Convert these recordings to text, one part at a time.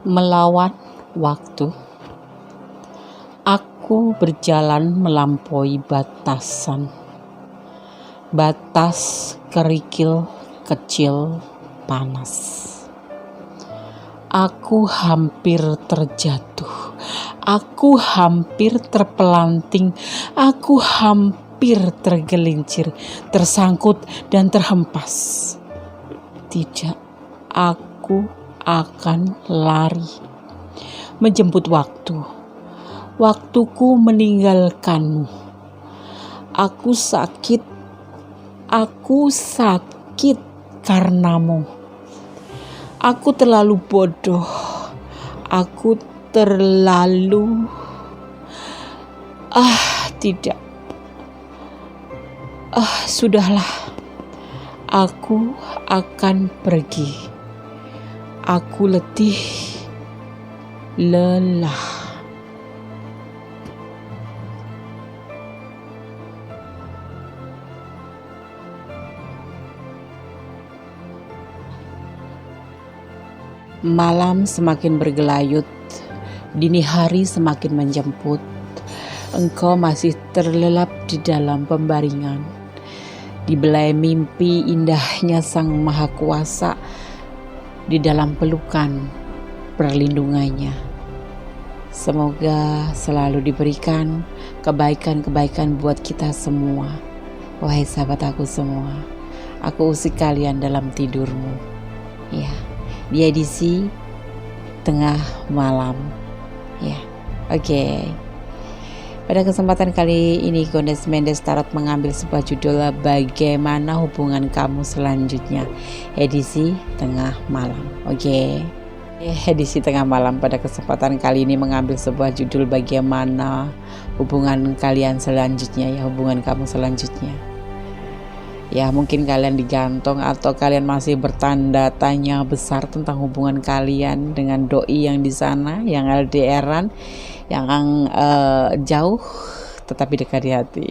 Melawan waktu, aku berjalan melampaui batasan, batas kerikil kecil panas. Aku hampir terjatuh, aku hampir terpelanting, aku hampir tergelincir, tersangkut dan terhempas. Tidak, aku akan lari, menjemput waktu. Waktuku meninggalkanmu. Aku sakit karenamu. Aku terlalu bodoh. Aku terlalu tidak. Sudahlah. Aku akan pergi. Aku letih, lelah. Malam semakin bergelayut, dini hari semakin menjemput. Engkau masih terlelap di dalam pembaringan, dibelai mimpi indahnya Sang Maha Kuasa, di dalam pelukan perlindungannya. Semoga selalu diberikan kebaikan-kebaikan buat kita semua. Wahai sahabat aku semua, aku usik kalian dalam tidurmu. Ya, di edisi tengah malam. Ya, oke. Pada kesempatan kali ini Goddess Mendes Tarot mengambil sebuah judul Bagaimana Hubungan Kamu Selanjutnya, edisi tengah malam. Oke. Edisi tengah malam pada kesempatan kali ini mengambil sebuah judul Bagaimana Hubungan Kalian Selanjutnya, ya, hubungan kamu selanjutnya. Ya, mungkin kalian digantung atau kalian masih bertanda tanya besar tentang hubungan kalian dengan doi yang di sana, yang LDRan, yang jauh tetapi dekat di hati.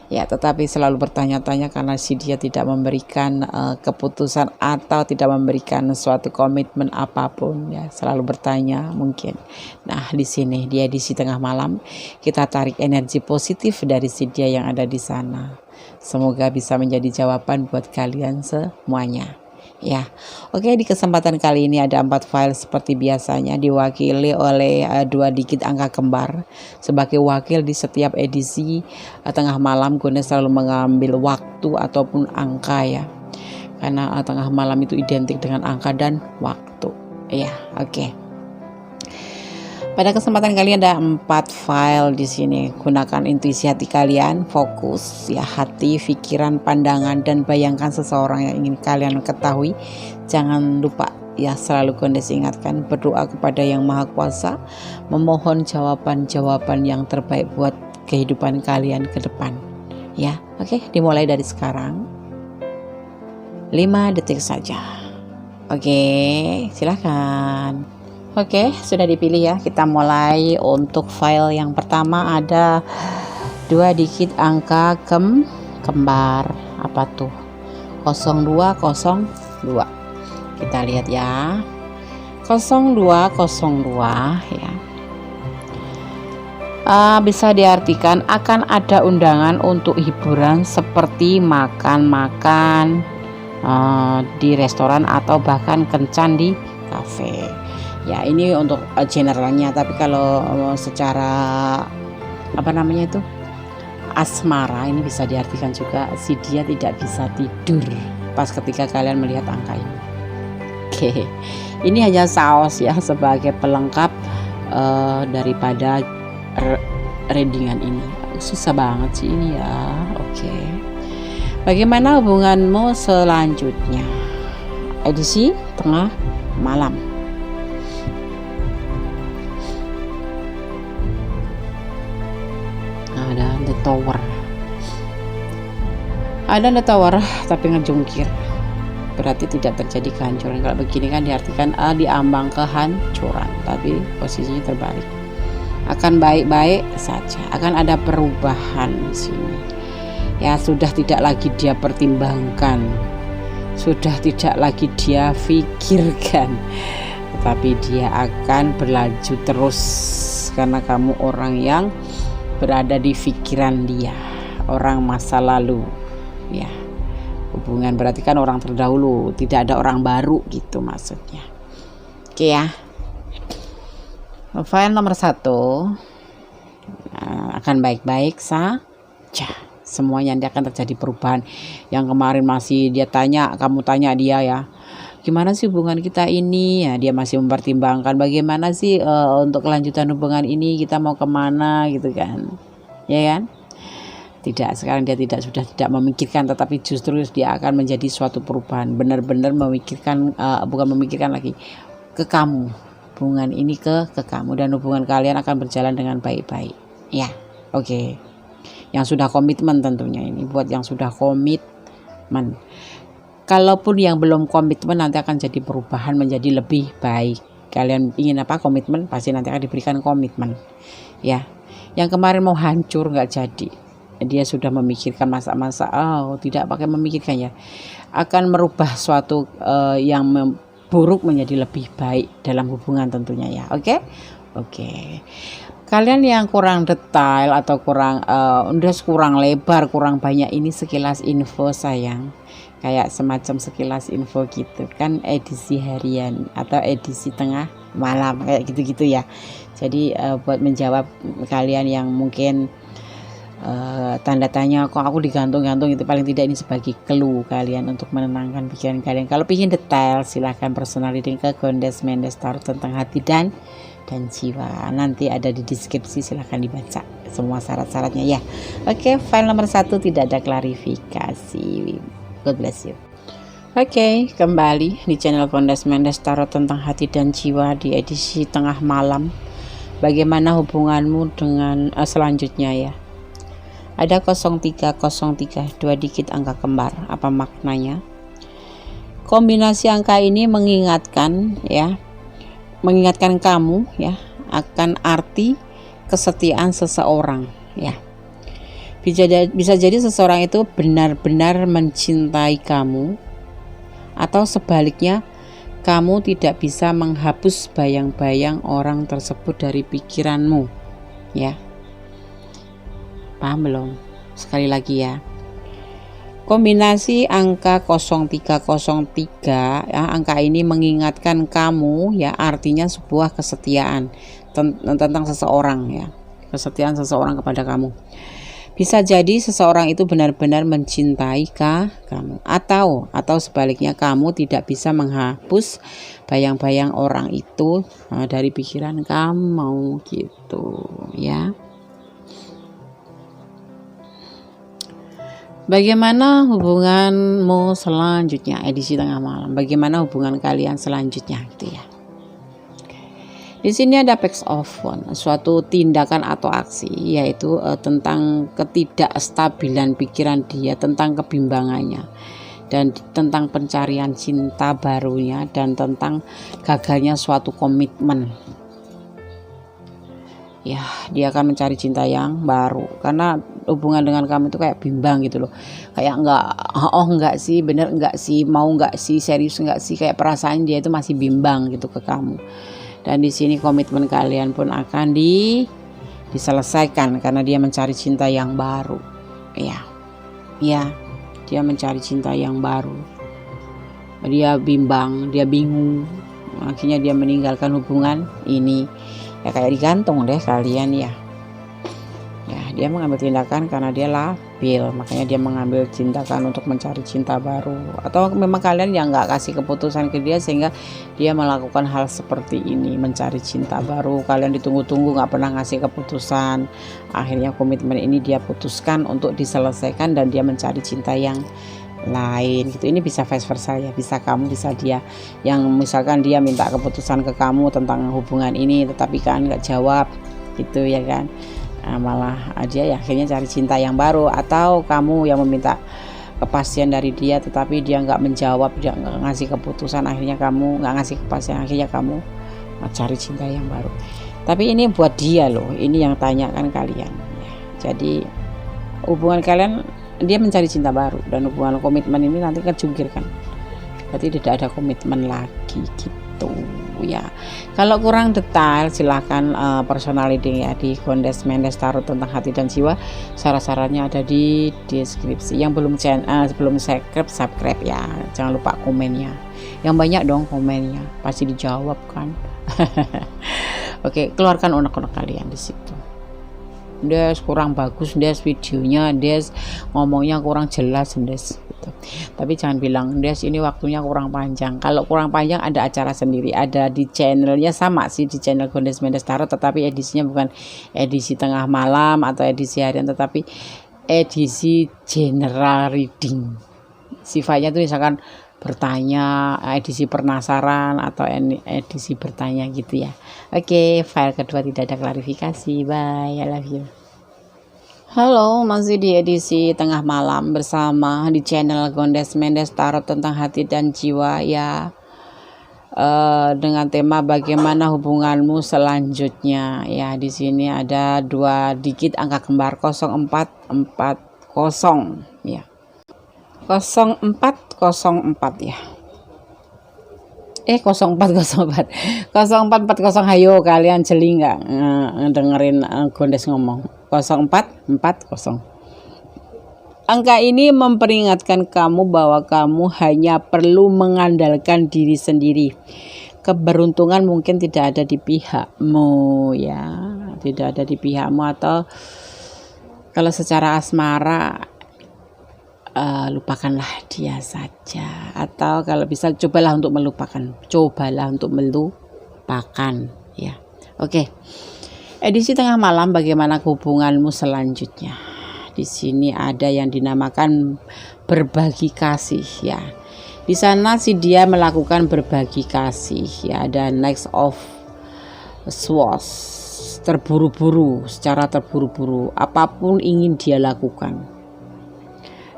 Ya, tetapi selalu bertanya-tanya karena si dia tidak memberikan keputusan atau tidak memberikan suatu komitmen apapun, ya, selalu bertanya mungkin. Nah, di sini di edisi tengah malam kita tarik energi positif dari si dia yang ada di sana. Semoga bisa menjadi jawaban buat kalian semuanya. Ya, oke, di kesempatan kali ini ada 4 file seperti biasanya, diwakili oleh 2 digit angka kembar. Sebagai wakil di setiap edisi tengah malam, Goddess selalu mengambil waktu ataupun angka, ya, karena tengah malam itu identik dengan angka dan waktu. Ya, oke. Pada kesempatan kali ada 4 file di sini. Gunakan intuisi hati kalian, fokus, ya, hati, pikiran, pandangan, dan bayangkan seseorang yang ingin kalian ketahui. Jangan lupa, ya, selalu Goddess ingatkan, berdoa kepada Yang Maha Kuasa, memohon jawaban-jawaban yang terbaik buat kehidupan kalian ke depan. Ya, oke, dimulai dari sekarang. 5 detik saja. Oke, silakan. Oke, sudah dipilih, ya. Kita mulai. Untuk file yang pertama ada 2 digit angka kembar. Apa tuh? 0202. Kita lihat, ya. 0202, ya. Bisa diartikan akan ada undangan untuk hiburan seperti makan-makan di restoran atau bahkan kencan di kafe. Ya, ini untuk generalnya, tapi kalau secara asmara, ini bisa diartikan juga si dia tidak bisa tidur pas ketika kalian melihat angka ini. Oke, ini hanya saus, ya, sebagai pelengkap daripada readingan ini. Susah banget sih ini, ya. Oke. Bagaimana hubunganmu selanjutnya, edisi tengah malam. Ada the tower tapi ngejungkir, berarti tidak terjadi kehancuran. Kalau begini kan diartikan diambang kehancuran, tapi posisinya terbalik. Akan baik-baik saja, akan ada perubahan di sini. Ya, sudah tidak lagi dia pertimbangkan, sudah tidak lagi dia pikirkan, tetapi dia akan berlanjut terus karena kamu orang yang berada di pikiran dia, orang masa lalu ya. Hubungan berarti kan orang terdahulu, tidak ada orang baru gitu maksudnya. Oke ya. File nomor 1 akan baik-baik saja. Semuanya nanti akan terjadi perubahan. Yang kemarin masih dia tanya, kamu tanya dia ya, gimana sih hubungan kita ini ya, dia masih mempertimbangkan bagaimana sih untuk kelanjutan hubungan ini, kita mau kemana gitu kan ya kan. Tidak, sekarang dia sudah tidak memikirkan, tetapi justru dia akan menjadi suatu perubahan, benar-benar memikirkan, bukan memikirkan lagi, ke kamu, hubungan ini ke kamu, dan hubungan kalian akan berjalan dengan baik-baik ya. Oke. Yang sudah komitmen tentunya, ini buat yang sudah komitmen. Kalaupun yang belum komitmen, nanti akan jadi perubahan menjadi lebih baik. Kalian ingin apa? Komitmen, pasti nanti akan diberikan komitmen ya. Yang kemarin mau hancur nggak jadi, dia sudah memikirkan masa-masa, tidak pakai memikirkan ya, akan merubah suatu yang buruk menjadi lebih baik dalam hubungan tentunya ya. Oke. Kalian yang kurang detail atau kurang lebar, kurang banyak, ini sekilas info sayang, kayak semacam sekilas info gitu kan, edisi harian atau edisi tengah malam kayak gitu-gitu ya. Jadi buat menjawab kalian yang mungkin tanda tanya, kok aku digantung-gantung, itu paling tidak ini sebagai clue kalian untuk menenangkan pikiran kalian. Kalau ingin detail silahkan personal reading ke Gondes Mendes Tarot tentang hati dan jiwa, nanti ada di deskripsi, silahkan dibaca semua syarat-syaratnya ya. Oke, file nomor 1 tidak ada klarifikasi. God bless you. Oke, kembali di channel Gondes Mendes Tarot tentang hati dan jiwa di edisi tengah malam. Bagaimana hubunganmu dengan selanjutnya ya. Ada 0303, 2 digit angka kembar. Apa maknanya? Kombinasi angka ini mengingatkan kamu ya akan arti kesetiaan seseorang ya. Bisa jadi seseorang itu benar-benar mencintai kamu, atau sebaliknya kamu tidak bisa menghapus bayang-bayang orang tersebut dari pikiranmu ya. Paham belum? Sekali lagi ya. Kombinasi angka 0303 ya, angka ini mengingatkan kamu ya, artinya sebuah kesetiaan tentang seseorang ya, kesetiaan seseorang kepada kamu. Bisa jadi seseorang itu benar-benar mencintai kamu, atau sebaliknya kamu tidak bisa menghapus bayang-bayang orang itu dari pikiran kamu gitu ya. Bagaimana hubunganmu selanjutnya, edisi tengah malam? Bagaimana hubungan kalian selanjutnya gitu ya. Di sini ada Page of Wands, suatu tindakan atau aksi, yaitu tentang ketidakstabilan pikiran dia, tentang kebimbangannya, dan tentang pencarian cinta barunya, dan tentang gagalnya suatu komitmen. Ya, dia akan mencari cinta yang baru karena hubungan dengan kamu itu kayak bimbang gitu loh, kayak enggak sih, bener enggak sih, mau enggak sih, serius enggak sih, kayak perasaan dia itu masih bimbang gitu ke kamu. Dan di sini komitmen kalian pun akan diselesaikan karena dia mencari cinta yang baru ya, dia mencari cinta yang baru, dia bimbang, dia bingung, akhirnya dia meninggalkan hubungan ini. Ya kayak digantung deh kalian ya. Dia mengambil tindakan karena dia labil, makanya dia mengambil tindakan untuk mencari cinta baru. Atau memang kalian yang nggak kasih keputusan ke dia sehingga dia melakukan hal seperti ini, mencari cinta baru. Kalian ditunggu-tunggu nggak pernah ngasih keputusan, akhirnya komitmen ini dia putuskan untuk diselesaikan dan dia mencari cinta yang lain gitu. Ini bisa vice versa ya, bisa kamu, bisa dia, yang misalkan dia minta keputusan ke kamu tentang hubungan ini tetapi kan nggak jawab gitu ya kan, malah dia ya akhirnya cari cinta yang baru. Atau kamu yang meminta kepastian dari dia tetapi dia nggak menjawab, dia nggak ngasih keputusan, akhirnya kamu nggak ngasih kepastian, akhirnya kamu cari cinta yang baru. Tapi ini buat dia loh, ini yang tanyakan kalian ya. Jadi hubungan kalian, dia mencari cinta baru, dan hubungan komitmen ini nanti kejungkir kan, berarti tidak ada komitmen lagi gitu. ya. Kalau kurang detail silahkan personal reading ya di Gondes Mendes Tarot tentang hati dan jiwa. Saran-sarannya ada di deskripsi. Yang belum subscribe ya, jangan lupa komennya. Yang banyak dong komennya, pasti dijawab kan. Oke, keluarkan unek-unek kalian di situ. Des kurang bagus, Des videonya, Des ngomongnya kurang jelas, Des gitu. Tapi jangan bilang Des ini waktunya kurang panjang. Kalau kurang panjang ada acara sendiri, ada di channelnya, sama sih di channel Gondes Mendes Tarot, tetapi edisinya bukan edisi tengah malam atau edisi harian, tetapi edisi general reading. Sifatnya tuh misalkan bertanya, edisi penasaran atau edisi bertanya gitu ya. Oke, file kedua tidak ada klarifikasi. Bye, I love you. Halo, masih di edisi tengah malam bersama di channel Gondes Mendes Tarot tentang hati dan jiwa ya. Dengan tema bagaimana hubunganmu selanjutnya ya. Di sini ada 2 digit angka kembar 0440 ya. 0404 ya. 0440 hayo kalian jeli nggak dengerin Gondes ngomong 0440. Angka ini memperingatkan kamu bahwa kamu hanya perlu mengandalkan diri sendiri. Keberuntungan mungkin tidak ada di pihakmu ya, tidak ada di pihakmu, atau kalau secara asmara lupakanlah dia saja, atau kalau bisa cobalah untuk melupakan ya. Oke. Edisi tengah malam bagaimana hubunganmu selanjutnya. Di sini ada yang dinamakan berbagi kasih ya. Di sana si dia melakukan berbagi kasih ya, ada Knight of Swords, secara terburu-buru apapun ingin dia lakukan.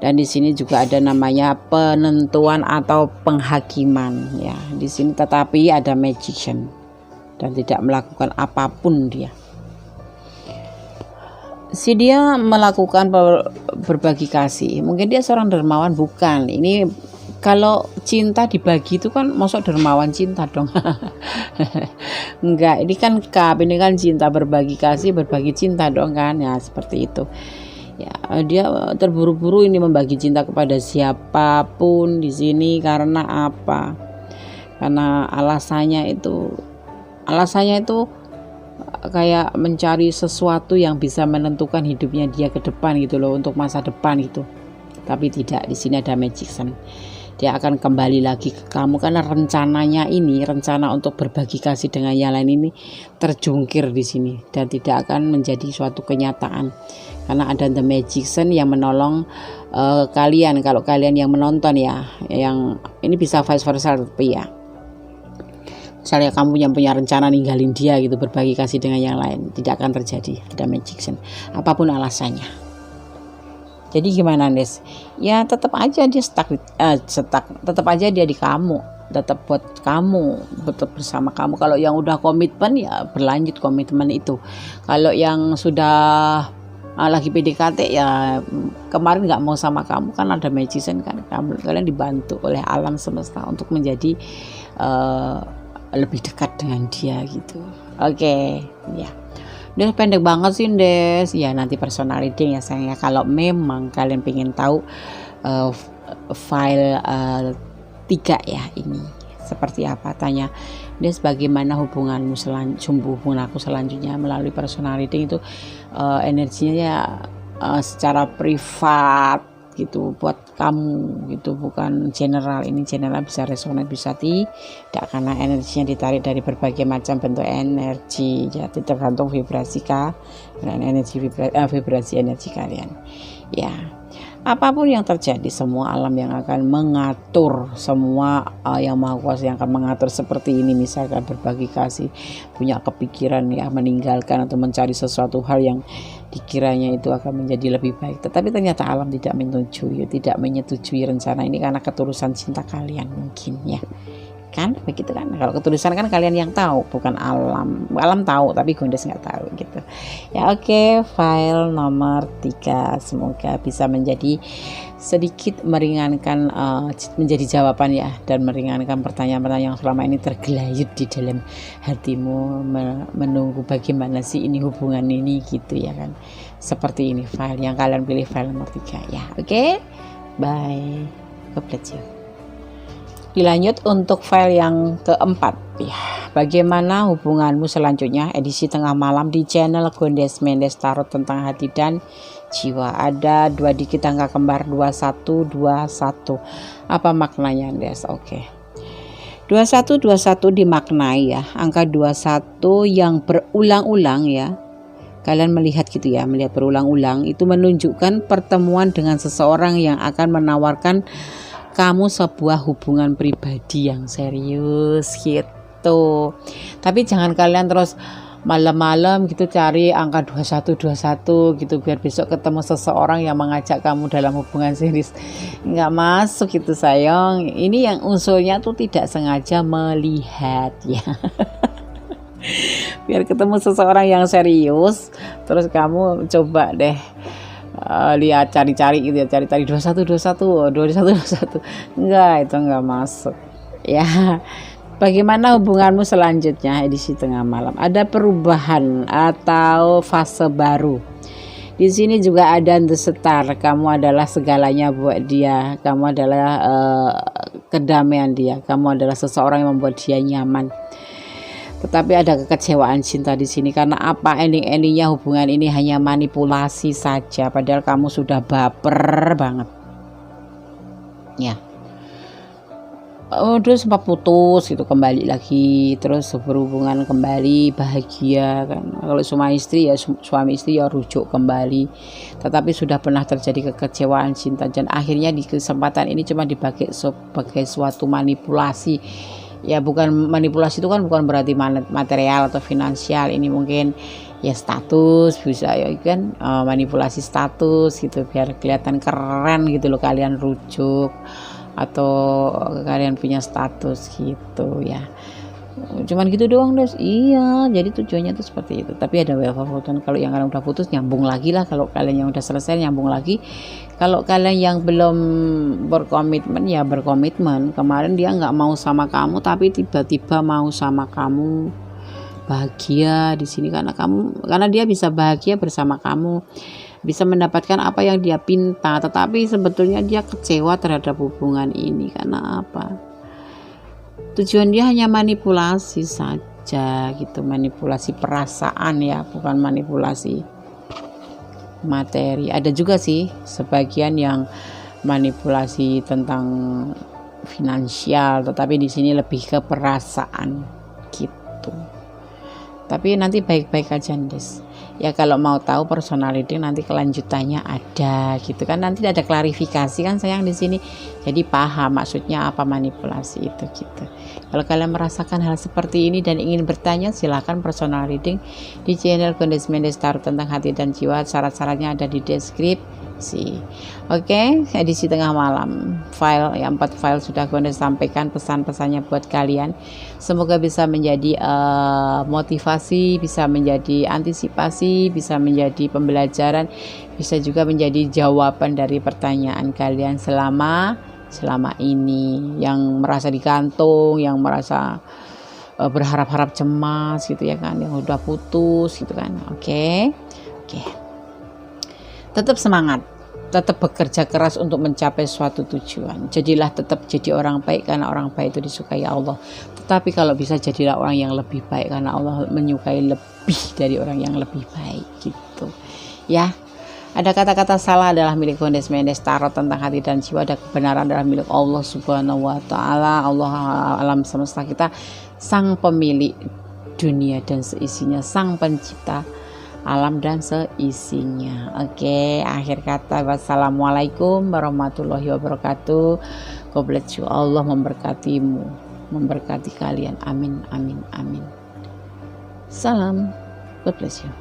Dan di sini juga ada namanya penentuan atau penghakiman ya. Di sini tetapi ada magician dan tidak melakukan apapun dia. Si dia melakukan berbagi kasih. Mungkin dia seorang dermawan, bukan. Ini kalau cinta dibagi itu kan masuk dermawan cinta dong. Enggak, ini kan ini kan cinta, berbagi kasih, berbagi cinta dong kan. Ya seperti itu. Ya, dia terburu-buru ini membagi cinta kepada siapapun di sini. Karena apa? Karena alasannya itu kayak mencari sesuatu yang bisa menentukan hidupnya dia ke depan gitu loh, untuk masa depan gitu. Tapi tidak, di sini ada magician. Dia akan kembali lagi ke kamu karena rencana untuk berbagi kasih dengan yang lain ini terjungkir di sini dan tidak akan menjadi suatu kenyataan. Karena ada the magician yang menolong kalian, kalau kalian yang menonton ya, yang ini bisa vice versa tapi ya. Misalnya kamu yang punya rencana ninggalin dia gitu, berbagi kasih dengan yang lain, tidak akan terjadi. Ada magician, apapun alasannya. Jadi gimana Des? Ya tetap aja dia tetap aja dia di kamu, tetap buat kamu, tetap bersama kamu. Kalau yang udah komitmen ya berlanjut komitmen itu. Kalau yang sudah lagi PDKT ya kemarin nggak mau sama kamu, kan ada magician kan, kalian dibantu oleh alam semesta untuk menjadi lebih dekat dengan dia gitu. Oke, ya. Des pendek banget sih Des. Ya nanti personal reading ya sayang ya. Kalau memang kalian pengen tahu file 3 ya ini seperti apa, tanya Des bagaimana hubunganmu hubungan aku selanjutnya melalui personal reading itu energinya ya secara privat gitu buat kamu gitu, bukan general. Ini general bisa resonate bisa tidak, karena energinya ditarik dari berbagai macam bentuk energi, jadi tergantung vibrasi dan vibrasi energi kalian ya. Apapun yang terjadi, semua alam yang akan mengatur, semua yang Maha Kuasa yang akan mengatur seperti ini. Misalkan berbagi kasih, punya kepikiran ya meninggalkan atau mencari sesuatu hal yang dikiranya itu akan menjadi lebih baik, tetapi ternyata alam tidak menyetujui rencana ini karena ketulusan cinta kalian mungkin ya. Kan begitu kan, kalau ketulusan kan kalian yang tahu, bukan alam tahu tapi Gondes nggak tahu gitu ya. Oke, file nomor 3 semoga bisa menjadi sedikit meringankan, menjadi jawaban ya, dan meringankan pertanyaan-pertanyaan yang selama ini tergelayut di dalam hatimu, menunggu bagaimana sih ini hubungan ini gitu ya kan. Seperti ini file yang kalian pilih, file nomor 3 ya. Oke, bye, God bless you. Dilanjut untuk file yang keempat ya. Bagaimana hubunganmu selanjutnya, edisi tengah malam di channel Gondes Mendes Tarot tentang hati dan jiwa. Ada 2 dikit angka kembar 2121. Apa maknanya, guys? Oke. 2121 dimaknai ya, angka 21 yang berulang-ulang ya. Kalian melihat gitu ya, melihat berulang-ulang itu menunjukkan pertemuan dengan seseorang yang akan menawarkan kamu sebuah hubungan pribadi yang serius gitu. Tapi jangan kalian terus malam-malam gitu cari angka 2121 gitu biar besok ketemu seseorang yang mengajak kamu dalam hubungan serius. Nggak masuk itu sayang. Ini yang unsurnya tuh tidak sengaja melihat ya. Biar ketemu seseorang yang serius, terus kamu coba deh lihat, cari-cari gitu ya, cari-cari 2121 enggak, itu enggak masuk ya. Bagaimana hubunganmu selanjutnya, edisi tengah malam? Ada perubahan atau fase baru. Di sini juga ada The Star, kamu adalah segalanya buat dia, kamu adalah kedamaian dia, kamu adalah seseorang yang membuat dia nyaman. Tetapi ada kekecewaan cinta di sini karena apa? Ending-endingnya hubungan ini hanya manipulasi saja, padahal kamu sudah baper banget. Ya. Terus sempat putus gitu, kembali lagi, terus berhubungan kembali, bahagia kan. Kalau suami istri ya rujuk kembali. Tetapi sudah pernah terjadi kekecewaan cinta dan akhirnya di kesempatan ini cuma dipakai sebagai suatu manipulasi. Ya bukan manipulasi itu kan bukan berarti material atau finansial, ini mungkin ya status, bisa ya kan, manipulasi status gitu biar kelihatan keren gitu loh, kalian rujuk atau kalian punya status gitu ya. Cuman gitu doang guys. Iya, jadi tujuannya tuh seperti itu. Tapi ada WFH, kalau yang kalian udah putus nyambung lagi lah, kalau kalian yang udah selesai nyambung lagi. Kalau kalian yang belum berkomitmen ya berkomitmen. Kemarin dia nggak mau sama kamu tapi tiba-tiba mau sama kamu, bahagia di sini karena dia bisa bahagia bersama kamu, bisa mendapatkan apa yang dia pinta. Tetapi sebetulnya dia kecewa terhadap hubungan ini karena apa? Tujuan dia hanya manipulasi saja gitu, manipulasi perasaan ya, bukan manipulasi materi. Ada juga sih sebagian yang manipulasi tentang finansial, tetapi di sini lebih ke perasaan gitu. Tapi nanti baik-baik aja guys. Ya kalau mau tahu personal reading nanti kelanjutannya ada gitu kan, nanti ada klarifikasi kan sayang di sini, jadi paham maksudnya apa manipulasi itu gitu. Kalau kalian merasakan hal seperti ini dan ingin bertanya, silahkan personal reading di channel Gondes Mendes Tarot tentang hati dan jiwa. Syarat-syaratnya ada di deskripsi. Oke, edisi tengah malam file ya, 4 file sudah Gondes sampaikan pesan-pesannya buat kalian. Semoga bisa menjadi motivasi, bisa menjadi antisipasi, bisa menjadi pembelajaran, bisa juga menjadi jawaban dari pertanyaan kalian selama ini, yang merasa digantung, yang merasa berharap-harap cemas gitu ya kan, yang udah putus gitu kan. Oke. Tetap semangat, tetap bekerja keras untuk mencapai suatu tujuan. Jadilah tetap jadi orang baik karena orang baik itu disukai Allah. Tetapi kalau bisa jadilah orang yang lebih baik karena Allah menyukai lebih dari orang yang lebih baik gitu. Ya. Ada kata-kata salah adalah milik Gondes Mendes Tarot tentang hati dan jiwa. Ada kebenaran adalah milik Allah Subhanahu wa Ta'ala, Allah alam semesta kita, sang pemilik dunia dan seisinya, sang pencipta alam dan seisinya. Oke, akhir kata wassalamualaikum warahmatullahi wabarakatuh. God bless you. Allah memberkatimu, memberkati kalian. Amin, amin, amin. Salam. God bless you.